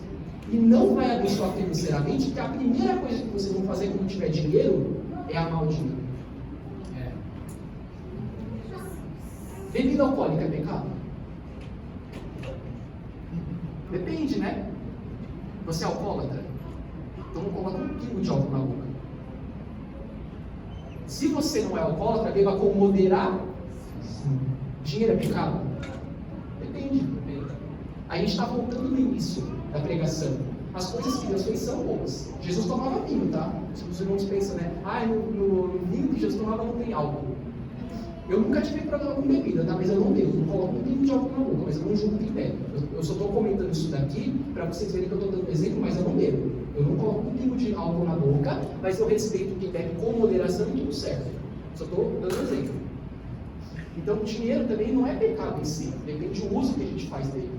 E não vai abençoar financeiramente, porque a primeira coisa que vocês vão fazer quando tiver dinheiro é amar o dinheiro. Bebida alcoólica é pecado? Depende, né? Você é alcoólatra? Então não coloca um pingo de álcool na boca. Se você não é alcoólatra, beba com moderado. Dinheiro é pecado? Depende. A gente está voltando no início da pregação. As coisas que Deus fez são boas. Jesus tomava vinho, tá? Se os irmãos pensam, né? No vinho que Jesus tomava não tem álcool. Eu nunca tive problema com bebida, tá? Mas eu não bebo. Não coloco um pingo de álcool na boca, mas eu não julgo quem bebe. Eu só estou comentando isso daqui para vocês verem que eu estou dando exemplo, mas eu não bebo. Eu não coloco um pingo de álcool na boca, mas eu respeito quem bebe com moderação e tudo certo. Só estou dando exemplo. Então, o dinheiro também não é pecado em si. Depende do uso que a gente faz dele.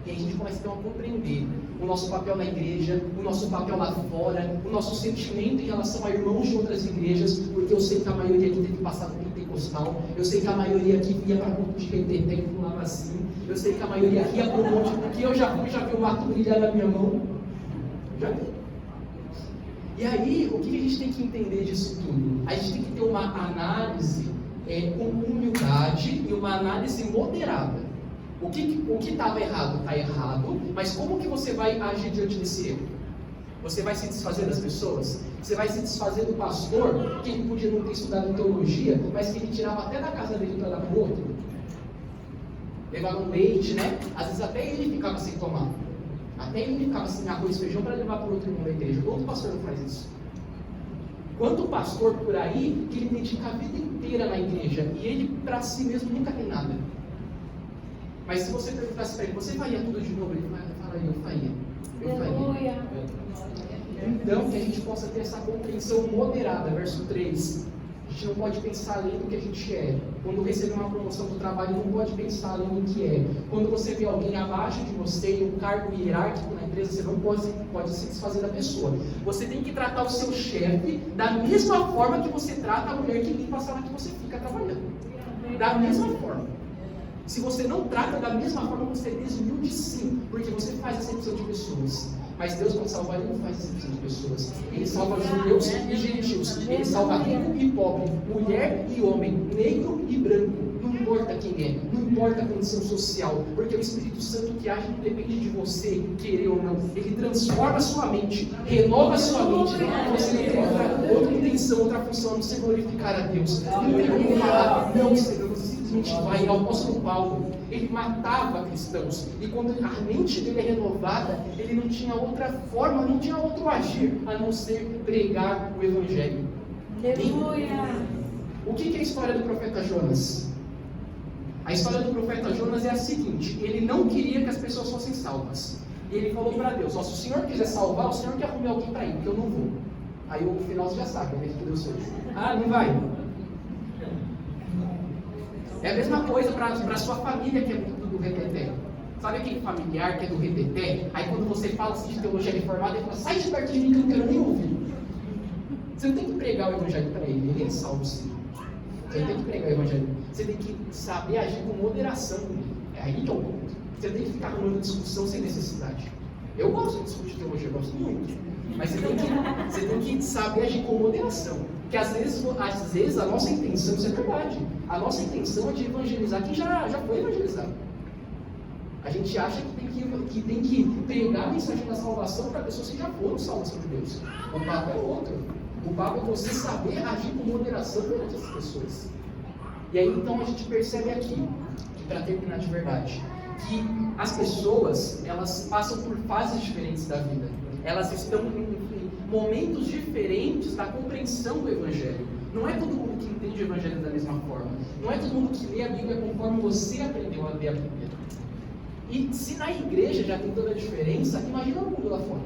E aí a gente começa então a compreender o nosso papel na igreja, o nosso papel lá fora, o nosso sentimento em relação a irmãos de outras igrejas, porque eu sei que a maioria aqui teve passado pentecostal, eu sei que a maioria aqui ia para culto de reteté e pulava assim, eu sei que a maioria aqui ia para um monte, porque eu já vi o mato brilhar na minha mão. Já vi. E aí, o que a gente tem que entender disso tudo? A gente tem que ter uma análise com humildade e uma análise moderada. O que estava errado, está errado, mas como que você vai agir diante desse erro? Você vai se desfazer das pessoas? Você vai se desfazer do pastor, que ele podia não ter estudado teologia, mas que ele tirava até da casa dele para dar para o outro? Levava um leite, né? Às vezes até ele ficava sem tomar. Até ele ficava sem arroz e feijão para levar para o outro irmão da igreja. Quanto pastor não faz isso? Quanto pastor por aí que ele dedica a vida inteira na igreja e ele para si mesmo nunca tem nada? Mas se você perguntasse para ele, você faria tudo de novo? Ele fala, eu faria. Então, que a gente possa ter essa compreensão moderada, verso 3. A gente não pode pensar além do que a gente é. Quando receber uma promoção do trabalho, não pode pensar além do que é. Quando você vê alguém abaixo de você, em um cargo hierárquico na empresa, você não pode se desfazer da pessoa. Você tem que tratar o seu chefe da mesma forma que você trata a mulher que limpa a sala que você fica trabalhando. Da mesma forma. Se você não trata da mesma forma, você é desumilde sim, porque você faz acepção de pessoas. Mas Deus, quando salvar, Ele não faz acepção de pessoas. Ele salva judeus e gentios. Ele salva rico e pobre, mulher e homem, negro e branco. Não importa quem é, não importa a condição social, porque o Espírito Santo que age não depende de você querer ou não. Ele transforma a sua mente, renova a sua mente. Você não tem outra intenção, outra função, a não ser glorificar a Deus. Não tem como falar, não, Senhor, você simplesmente vai. O apóstolo Paulo, ele matava cristãos, e quando a mente dele é renovada, ele não tinha outra forma, não tinha outro agir, a não ser pregar o Evangelho. O que é a história do profeta Jonas? A história do profeta Jonas é a seguinte: ele não queria que as pessoas fossem salvas. E ele falou para Deus: se o Senhor quiser salvar, o Senhor que arrume alguém para ir, porque eu não vou. Aí o final você já sabe, né? Que Deus fez. Não vai. É a mesma coisa para a sua família que é do reteté. Sabe aquele familiar que é do reteté? Aí quando você fala assim de teologia reformada, ele fala: sai de perto de mim que eu não quero nem ouvir. Você não tem que pregar o evangelho para ele, ele é salvo sim. Você Você tem que pregar o evangelho. Você tem que saber agir com moderação. É aí que é o ponto. Você tem que ficar arrumando discussão sem necessidade. Eu gosto de discutir teologia, eu gosto muito. Mas você tem que saber agir com moderação. Porque às vezes a nossa intenção, isso é verdade, a nossa intenção é de evangelizar quem já foi evangelizado. A gente acha que tem que pregar a mensagem da salvação para pessoas que já foram salvas por Deus. O papo é outro. O papo é você saber agir com moderação perante essas pessoas. E aí então a gente percebe aqui, para terminar de verdade, que as pessoas, elas passam por fases diferentes da vida. Elas estão em momentos diferentes da compreensão do Evangelho. Não é todo mundo que entende o Evangelho da mesma forma. Não é todo mundo que lê a Bíblia conforme você aprendeu a ler a Bíblia. E se na igreja já tem toda a diferença, imagina o mundo lá fora.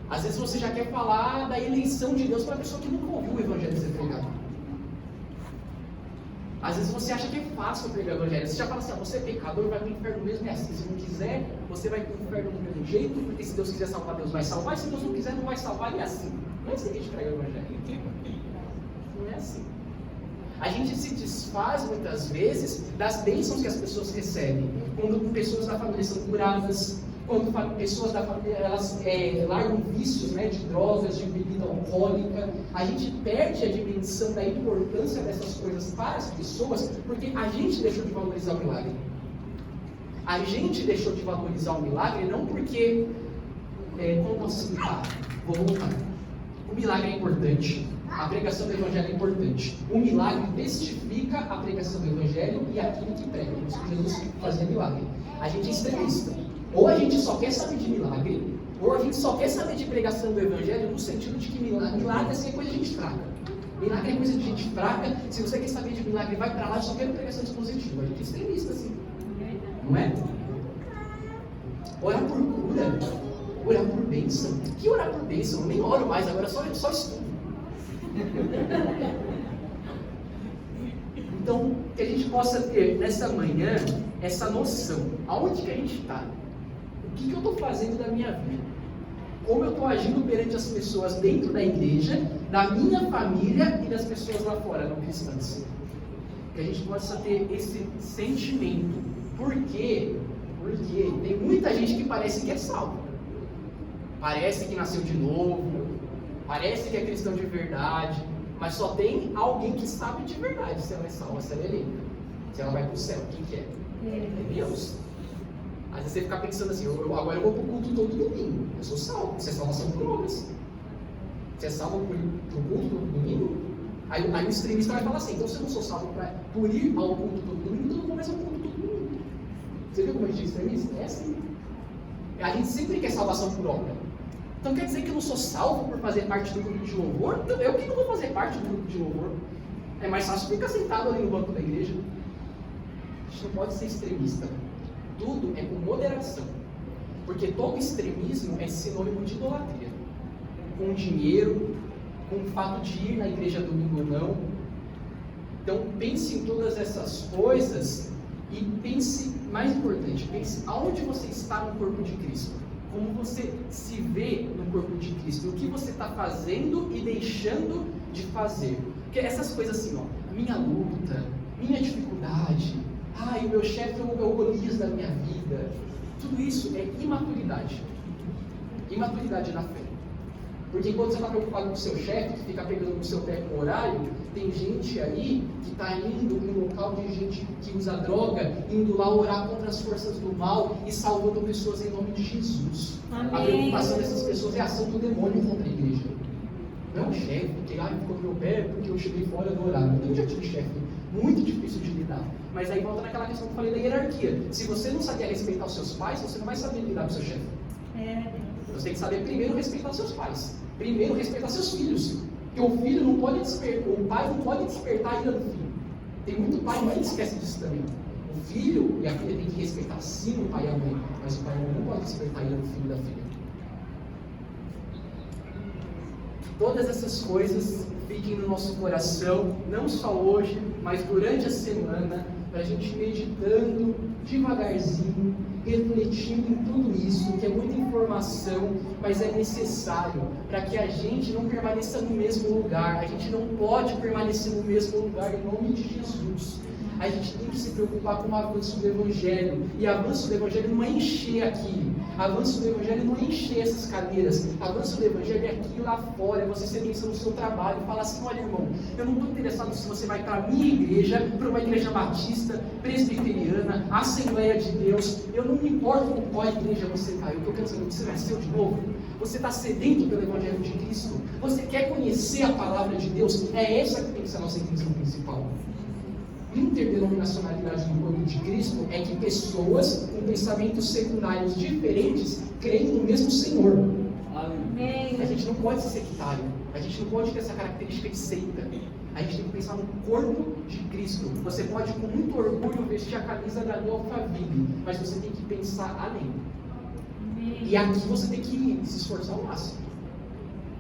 Às vezes você já quer falar da eleição de Deus para a pessoa que nunca ouviu o Evangelho ser pregado. Às vezes você acha que é fácil pregar o Evangelho. Você já fala assim, você é pecador, vai para o inferno mesmo, é assim. Se não quiser, você vai para o inferno do mesmo jeito, porque se Deus quiser salvar, Deus vai salvar. E se Deus não quiser, não vai salvar, e é assim. Não é assim que a gente prega o Evangelho. Não é assim. A gente se desfaz muitas vezes das bênçãos que as pessoas recebem. Quando pessoas da família são curadas, quando pessoas da família elas largam vícios, né, de drogas, de bebida alcoólica, a gente perde a dimensão da importância dessas coisas para as pessoas, porque a gente deixou de valorizar o milagre. A gente deixou de valorizar o milagre não porque, como posso explicar? Vou voltar. O milagre é importante, a pregação do Evangelho é importante. O milagre testifica a pregação do Evangelho e aquilo que prega. Por isso que Jesus fazia milagre. A gente é extremista. Ou a gente só quer saber de milagre, ou a gente só quer saber de pregação do Evangelho no sentido de que milagre é coisa de gente fraca. Milagre é coisa de gente fraca. Se você quer saber de milagre, vai para lá, eu só quero pregação dispositiva. A gente é extremista assim. Não é? Orar por cura, orar por bênção. Que orar por bênção? Eu nem oro mais, agora só estudo. Então, que a gente possa ter nessa manhã essa noção. Aonde que a gente está? O que eu estou fazendo da minha vida? Como eu estou agindo perante as pessoas dentro da igreja, da minha família e das pessoas lá fora, não cristãs? Que a gente possa ter esse sentimento. Por quê? Porque tem muita gente que parece que é salva. Parece que nasceu de novo. Parece que é cristão de verdade. Mas só tem alguém que sabe de verdade se ela é salva, se ela é eleita. Se ela vai para o céu. Quem que é? É Deus. Às vezes você fica pensando assim, agora eu vou para o culto todo domingo. Eu sou salvo. Você é salvação por obras. Você é salvo por culto todo domingo? Aí o extremista vai falar assim, então se eu não sou salvo por ir ao culto todo domingo, então eu não vou mais ao culto todo domingo. Você viu como a gente é extremista? É assim. A gente sempre quer salvação por obra. Então quer dizer que eu não sou salvo por fazer parte do grupo de louvor? Então eu que não vou fazer parte do grupo de louvor. É mais fácil ficar sentado ali no banco da igreja. A gente não pode ser extremista. Tudo é com moderação. Porque todo extremismo é sinônimo de idolatria. Com dinheiro, com o fato de ir na igreja domingo ou não. Então pense em todas essas coisas e pense, mais importante, pense aonde você está no corpo de Cristo. Como você se vê no corpo de Cristo. O que você está fazendo e deixando de fazer. Porque essas coisas assim, ó, minha luta, minha dificuldade, o meu chefe é o Golias da minha vida. Tudo isso é imaturidade. Imaturidade na fé. Porque enquanto você está preocupado com o seu chefe, que fica pegando no seu pé com o horário, tem gente aí que está indo em um local de gente que usa droga, indo lá orar contra as forças do mal e salvando pessoas em nome de Jesus. Amém. A preocupação dessas pessoas é a ação do demônio contra a igreja. Não é um chefe que ficou no meu pé porque eu cheguei fora do horário. Eu já tive chefe muito difícil de lidar. Mas aí volta naquela questão que eu falei da hierarquia. Se você não sabia respeitar os seus pais, você não vai saber lidar com o seu chefe. Você tem que saber primeiro respeitar os seus pais. Primeiro respeitar seus filhos. Porque o filho não pode despertar, o pai não pode despertar a ira do filho. Tem muito pai e mãe que esquece disso também. O filho e a filha tem que respeitar sim o pai e a mãe, mas o pai e a mãe não pode despertar a ira do filho e da filha. Todas essas coisas fiquem no nosso coração, não só hoje, mas durante a semana, para a gente ir meditando devagarzinho, refletindo em tudo isso, que é muita informação, mas é necessário para que a gente não permaneça no mesmo lugar. A gente não pode permanecer no mesmo lugar em nome de Jesus. A gente tem que se preocupar com o avanço do Evangelho. E avanço do Evangelho não é encher aqui. Avanço do Evangelho não é encher essas cadeiras. Avanço do Evangelho é aqui e lá fora. É você ser bênção no seu trabalho. Fala assim: olha, irmão, eu não estou interessado se você vai para a minha igreja, para uma igreja batista, presbiteriana, Assembleia de Deus. Eu não me importo com qual igreja você caiu. O que eu quero saber, você nasceu de novo? Você está sedento pelo Evangelho de Cristo? Você quer conhecer a palavra de Deus? É essa que tem que ser a nossa intenção principal. Interdenominacionalidade no corpo de Cristo é que pessoas com pensamentos secundários diferentes creem no mesmo Senhor. Amém. A gente não pode ser sectário, a gente não pode ter essa característica de seita. A gente tem que pensar no corpo de Cristo. Você pode com muito orgulho vestir a camisa da Alphaville, mas você tem que pensar além. Amém. E aqui você tem que se esforçar ao máximo.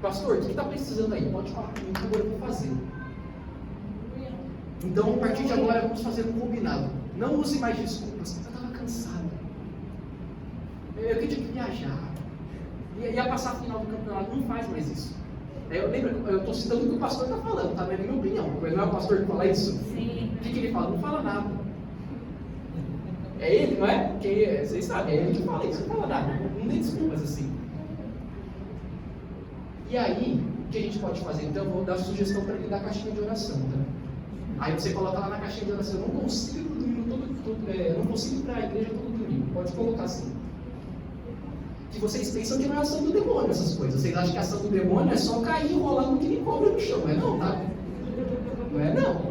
Pastor, o que está precisando aí? Pode falar comigo que eu vou fazer. Então, a partir de agora, vamos fazer um combinado. Não use mais desculpas. Eu estava cansado. Eu tinha que viajar. Ia passar a final do campeonato. Não faz mais isso. Eu estou citando o que o pastor está falando, tá? Não é minha opinião. Não é o pastor que fala isso? Sim. O que ele fala? Não fala nada. É ele, não é? Vocês sabem, é ele que fala isso. Não fala nada. Não dê desculpas assim. E aí, o que a gente pode fazer? Então, eu vou dar sugestão para ele da caixinha de oração, tá? Aí você coloca lá na caixinha de oração: eu não consigo não consigo ir para a igreja todo domingo. Pode colocar assim. Que vocês pensam que não é ação do demônio essas coisas. Vocês acham que a ação do demônio é só cair rolando que nem cobra no chão. Não é não, tá? Não é não.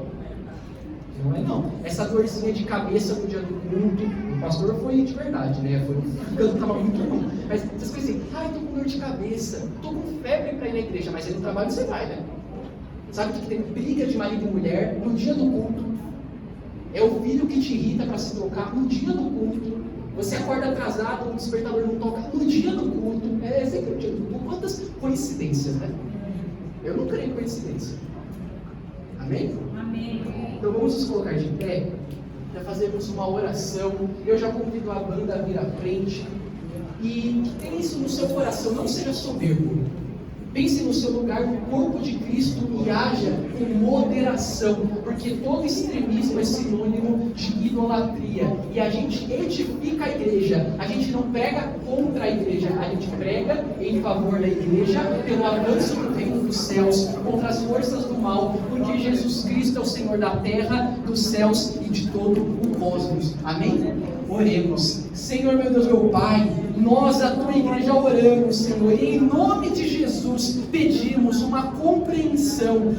Não é não. Essa dorzinha de cabeça no dia do culto, o pastor foi de verdade, né? Eu estava muito ruim. Mas vocês pensam assim: eu tô com dor de cabeça, tô com febre para ir na igreja, mas aí no trabalho você vai, né? Sabe que tem briga de marido e mulher no dia do culto? É o filho que te irrita para se trocar no dia do culto. Você acorda atrasado, o despertador não toca no dia do culto. É sempre o dia do culto. Quantas coincidências, né? Eu não creio em coincidência. Amém? Amém. Então vamos nos colocar de pé para fazermos uma oração. Eu já convido a banda a vir à frente. E tenha isso no seu coração, não seja soberbo. Pense no seu lugar no corpo de Cristo e haja com moderação, porque todo extremismo é sinônimo de idolatria. E a gente edifica a igreja, a gente não prega contra a igreja, a gente prega em favor da igreja, pelo avanço do reino dos céus, contra as forças do mal, porque Jesus Cristo é o Senhor da terra, dos céus e de todo o cosmos. Amém? Oremos. Senhor, meu Deus, meu Pai, nós, a tua igreja, oramos, Senhor, e em nome de Jesus pedimos uma compreensão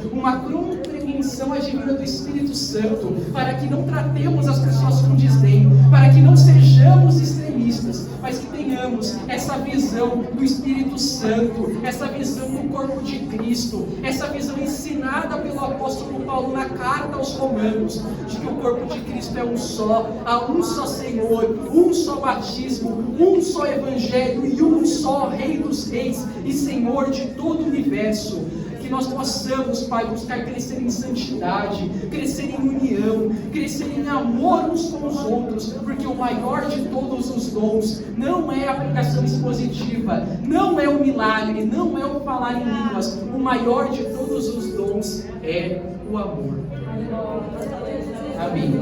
advinda do Espírito Santo, para que não tratemos as pessoas com desdém, para que não sejamos extremistas, mas que tenhamos essa visão do Espírito Santo, essa visão do corpo de Cristo, essa visão ensinada pelo apóstolo Paulo na carta aos Romanos, de que o corpo de Cristo é um só, há um só Senhor, um só batismo, um só Evangelho e um só Rei dos Reis e Senhor de todo o universo. Que nós possamos, Pai, buscar crescer em santidade, crescer em união, crescer em amor uns com os outros, porque o maior de todos os dons não é a pregação expositiva, não é o milagre, não é o falar em línguas. O maior de todos os dons é o amor. Amém.